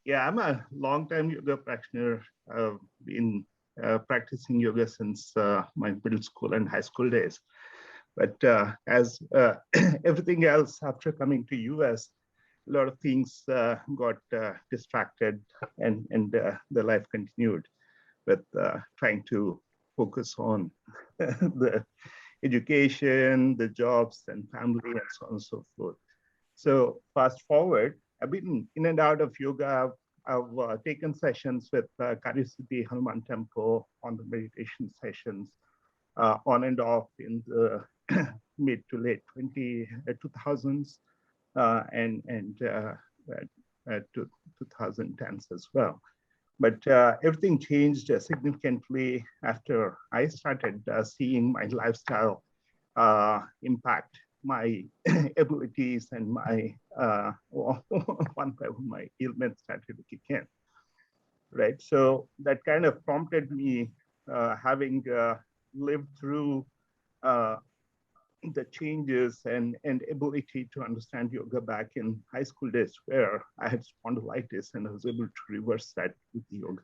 Yeah, I'm a long-time yoga practitioner. I've been practicing yoga since my middle school and high school days. But as everything else after coming to US, a lot of things got distracted, and the life continued with trying to focus on the education, the jobs, and family, and so on and so forth. So fast forward, I've been in and out of yoga. I've taken sessions with Karisuti Hanuman Temple on the meditation sessions, on and off in the mid to late 2000s and to 2010s as well. But everything changed significantly after I started seeing my lifestyle impact my abilities and my one by one my ailments started to kick in, right? So that kind of prompted me, having lived through uh, the changes and ability to understand yoga back in high school days where I had spondylitis and I was able to reverse that with yoga.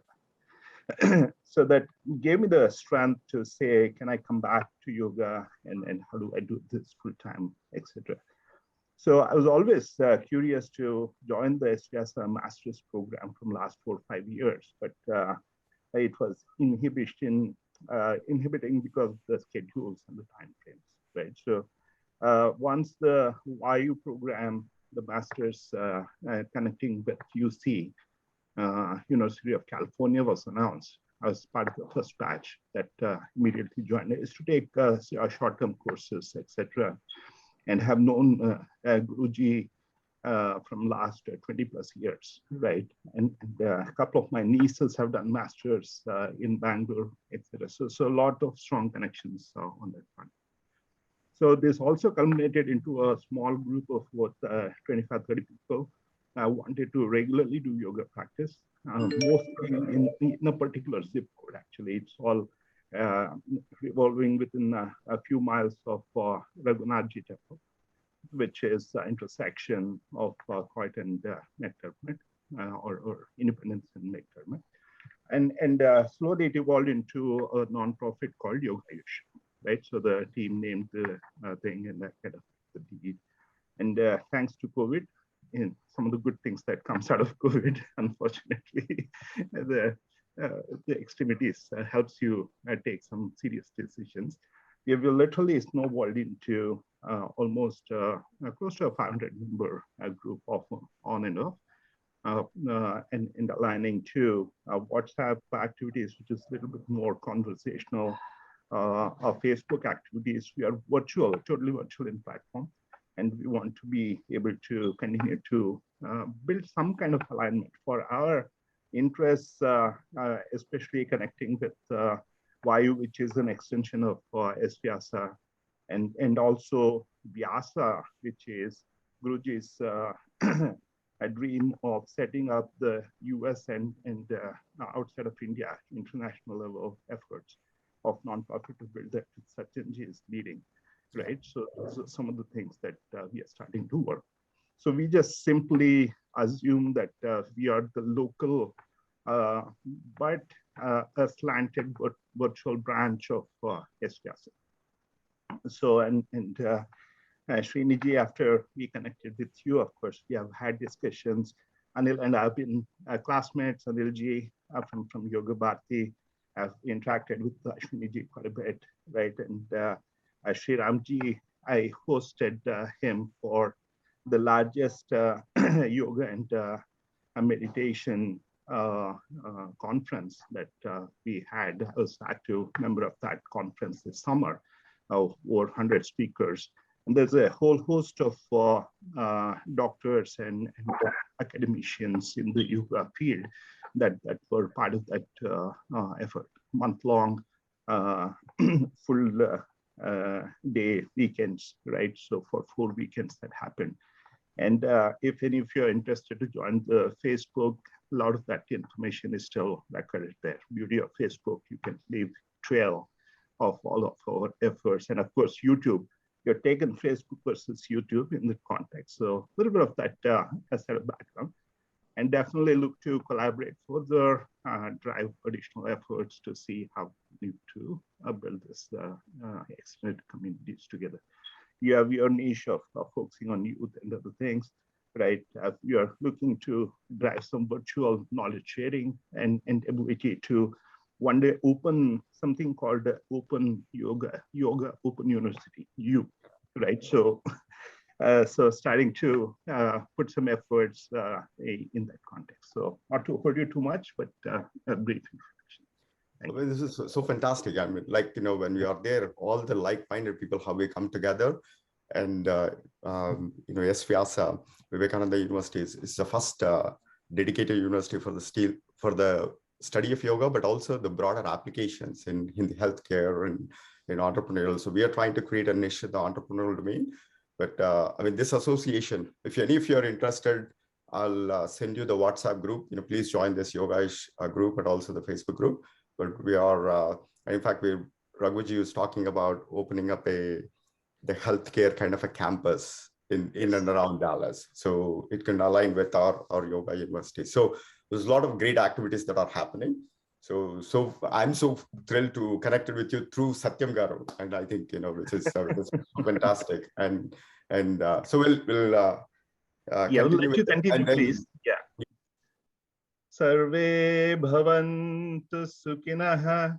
So that gave me the strength to say, can I come back to yoga and how do I do this full time, etc. So I was always curious to join the SVYASA master's program from last 4 or 5 years, but it was inhibiting because of the schedules and the time frames, right? So once the YU program, the master's connecting with UC, University of California was announced. I was part of the first batch that immediately joined. It is to take short-term courses, etc., and have known Guruji from last 20 plus years, right? And a couple of my nieces have done masters in Bangalore, etc. So a lot of strong connections on that front. So this also culminated into a small group of what 25, 30 people. I wanted to regularly do yoga practice, mostly in a particular zip code. Actually, it's all revolving within a few miles of Raghunathji Temple, which is the intersection of Coit and McDermott, or Independence and McDermott. And slowly it evolved into a nonprofit called Yoga Ayush, right? So the team named the thing and that kind of the deed. And thanks to COVID, in some of the good things that comes out of COVID, unfortunately, the extremities helps you take some serious decisions. We have literally snowballed into almost close to a 500-member group of on and off, and aligning to WhatsApp activities, which is a little bit more conversational, Facebook activities. We are virtual, totally virtual in platform. And we want to be able to continue to build some kind of alignment for our interests, especially connecting with YU, which is an extension of SVYASA, and also Vyasa, which is Guruji's a dream of setting up the US and outside of India, international level efforts of nonprofit to build that Satyanji is leading, right? So some of the things that we are starting to work. So we just simply assume that we are the local, but a slanted virtual branch of SVYASA. So, and Sriniji, after we connected with you, of course, we have had discussions. Anil and I have been classmates. Anilji from Yoga Bharati have interacted with Sriniji quite a bit, right? And Sri Ramji, I hosted him for the largest yoga and meditation conference that we had. I was active member of that conference this summer of over 100 speakers. And there's a whole host of doctors and academicians in the yoga field that were part of that effort. Month-long, full day weekends, right? So for 4 weekends that happened. And if any of you are interested to join the Facebook, a lot of that information is still recorded there. Beauty of Facebook, you can leave trail of all of our efforts. And of course, YouTube, you're taking Facebook versus YouTube in the context. So a little bit of that as a background. and definitely look to collaborate further, drive additional efforts to see how we need to build this extended communities together. You have your niche of focusing on youth and other things, right? You are looking to drive some virtual knowledge sharing and ability to one day open something called the Open Yoga Open University, right? So, so starting to put some efforts in that context. So not to hurt you too much, but a brief introduction. Well, this is so fantastic. I mean, like, when we are there, all the like-minded people, how we come together. And, SVYASA, Vivekananda University is the first dedicated university for the study of yoga, but also the broader applications in the healthcare and in entrepreneurial. So we are trying to create a niche in the entrepreneurial domain. But I mean, this association, if any of you are interested, I'll send you the WhatsApp group. Please join this yoga-ish group, but also the Facebook group. But we are, in fact, Raghuji was talking about opening up the healthcare kind of a campus in and around Dallas. So it can align with our yoga university. So there's a lot of great activities that are happening. So I'm so thrilled to connect with you through Satyam Garu, and I think which is fantastic. And so we'll we'll let you continue, please. Yeah. Sarve bhavantu sukhinah,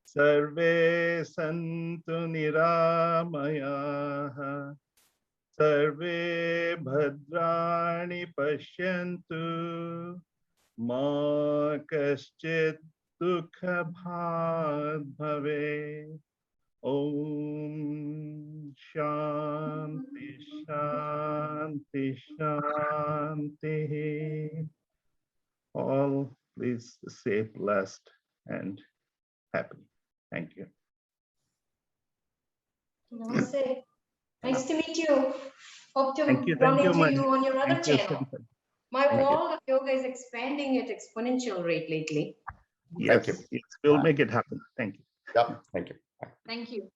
sarve santu niramayah, sarve bhadrani pashyantu, ma kaschit dukha bhag bhave. Om Shanti Shanti Shanti. All please stay blessed and happy. Thank you. Namaste. Nice to meet you. Hope to run into you on your other channel. My wall of yoga is expanding at exponential rate lately. Yes, we'll make it happen. Thank you. Yeah, thank you. Thank you.